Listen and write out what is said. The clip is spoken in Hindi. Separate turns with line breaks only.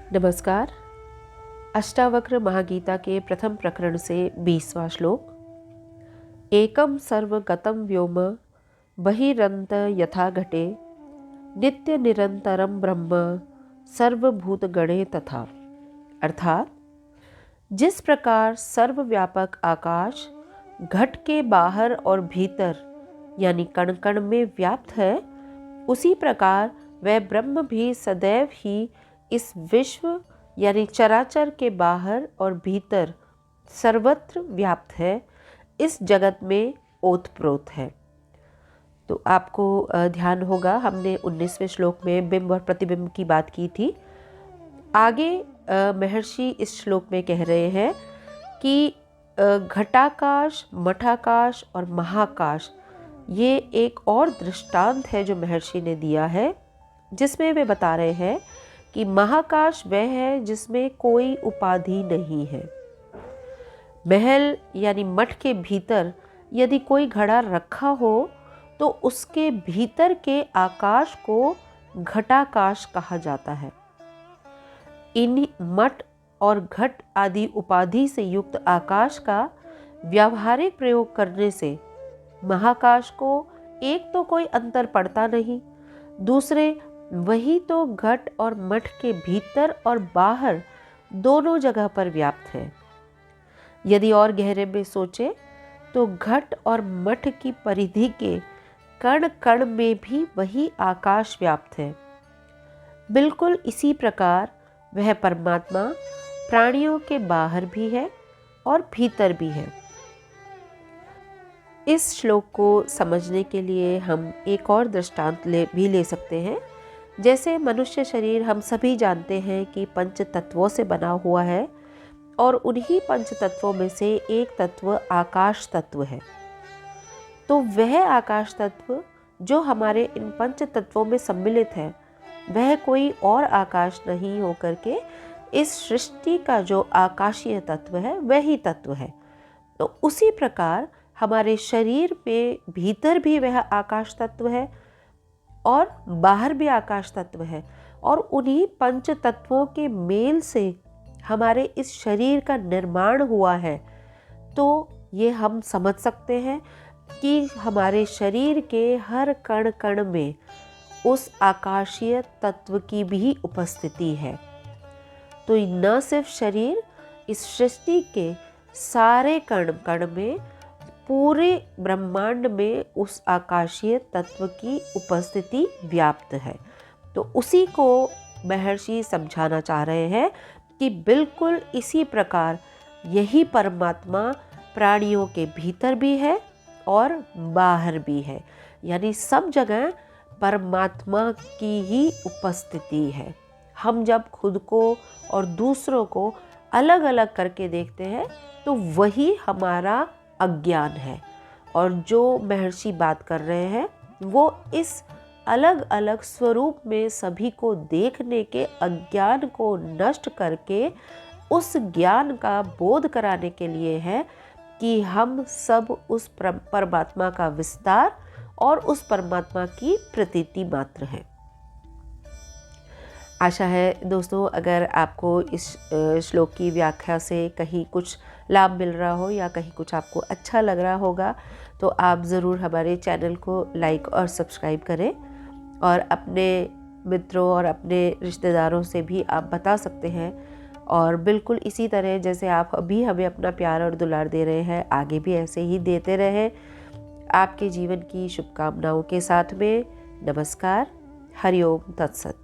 नमस्कार। अष्टावक्र महागीता के प्रथम प्रकरण से 20वां श्लोक। एकम सर्वगतम व्योम बहिरंत यथा घटे नित्य निरंतरम ब्रह्म सर्वभूत गणे तथा। अर्थात जिस प्रकार सर्वव्यापक आकाश घट के बाहर और भीतर यानी कण कण में व्याप्त है, उसी प्रकार वह ब्रह्म भी सदैव ही इस विश्व यानी चराचर के बाहर और भीतर सर्वत्र व्याप्त है, इस जगत में ओतप्रोत है। तो आपको ध्यान होगा, हमने 19वें श्लोक में बिंब और प्रतिबिंब की बात की थी। आगे महर्षि इस श्लोक में कह रहे हैं कि घटाकाश, मठाकाश और महाकाश ये एक और दृष्टांत है जो महर्षि ने दिया है, जिसमें वे बता रहे हैं कि महाकाश वह है जिसमें कोई उपाधि नहीं है। महल यानी मठ के भीतर यदि कोई घड़ा रखा हो तो उसके भीतर के आकाश को घटाकाश कहा जाता है। इन मठ और घट आदि उपाधि से युक्त आकाश का व्यावहारिक प्रयोग करने से महाकाश को एक तो कोई अंतर पड़ता नहीं, दूसरे वही तो घट और मठ के भीतर और बाहर दोनों जगह पर व्याप्त है। यदि और गहरे में सोचे तो घट और मठ की परिधि के कण कण में भी वही आकाश व्याप्त है। बिल्कुल इसी प्रकार वह परमात्मा प्राणियों के बाहर भी है और भीतर भी है। इस श्लोक को समझने के लिए हम एक और दृष्टांत भी ले सकते हैं। जैसे मनुष्य शरीर हम सभी जानते हैं कि पंच तत्वों से बना हुआ है और उन्हीं पंच तत्वों में से एक तत्व आकाश तत्व है। तो वह आकाश तत्व जो हमारे इन पंच तत्वों में सम्मिलित है, वह कोई और आकाश नहीं होकर के इस सृष्टि का जो आकाशीय तत्व है वही तत्व है। तो उसी प्रकार हमारे शरीर में भीतर भी वह आकाश तत्व है और बाहर भी आकाश तत्व है, और उन्हीं पंच तत्वों के मेल से हमारे इस शरीर का निर्माण हुआ है। तो ये हम समझ सकते हैं कि हमारे शरीर के हर कण कण में उस आकाशीय तत्व की भी उपस्थिति है। तो न सिर्फ शरीर, इस सृष्टि के सारे कण कण में, पूरे ब्रह्मांड में उस आकाशीय तत्व की उपस्थिति व्याप्त है। तो उसी को महर्षि समझाना चाह रहे हैं कि बिल्कुल इसी प्रकार यही परमात्मा प्राणियों के भीतर भी है और बाहर भी है, यानी सब जगह परमात्मा की ही उपस्थिति है। हम जब खुद को और दूसरों को अलग अलग करके देखते हैं तो वही हमारा अज्ञान है, और जो महर्षि बात कर रहे हैं वो इस अलग अलग स्वरूप में सभी को देखने के अज्ञान को नष्ट करके उस ज्ञान का बोध कराने के लिए है कि हम सब उस परमात्मा का विस्तार और उस परमात्मा की प्रतीति मात्र है। आशा है दोस्तों, अगर आपको इस श्लोक की व्याख्या से कहीं कुछ लाभ मिल रहा हो या कहीं कुछ आपको अच्छा लग रहा होगा, तो आप ज़रूर हमारे चैनल को लाइक और सब्सक्राइब करें, और अपने मित्रों और अपने रिश्तेदारों से भी आप बता सकते हैं। और बिल्कुल इसी तरह जैसे आप अभी हमें अपना प्यार और दुलार दे रहे हैं, आगे भी ऐसे ही देते रहें। आपके जीवन की शुभकामनाओं के साथ में नमस्कार। हरिओम तत्सत।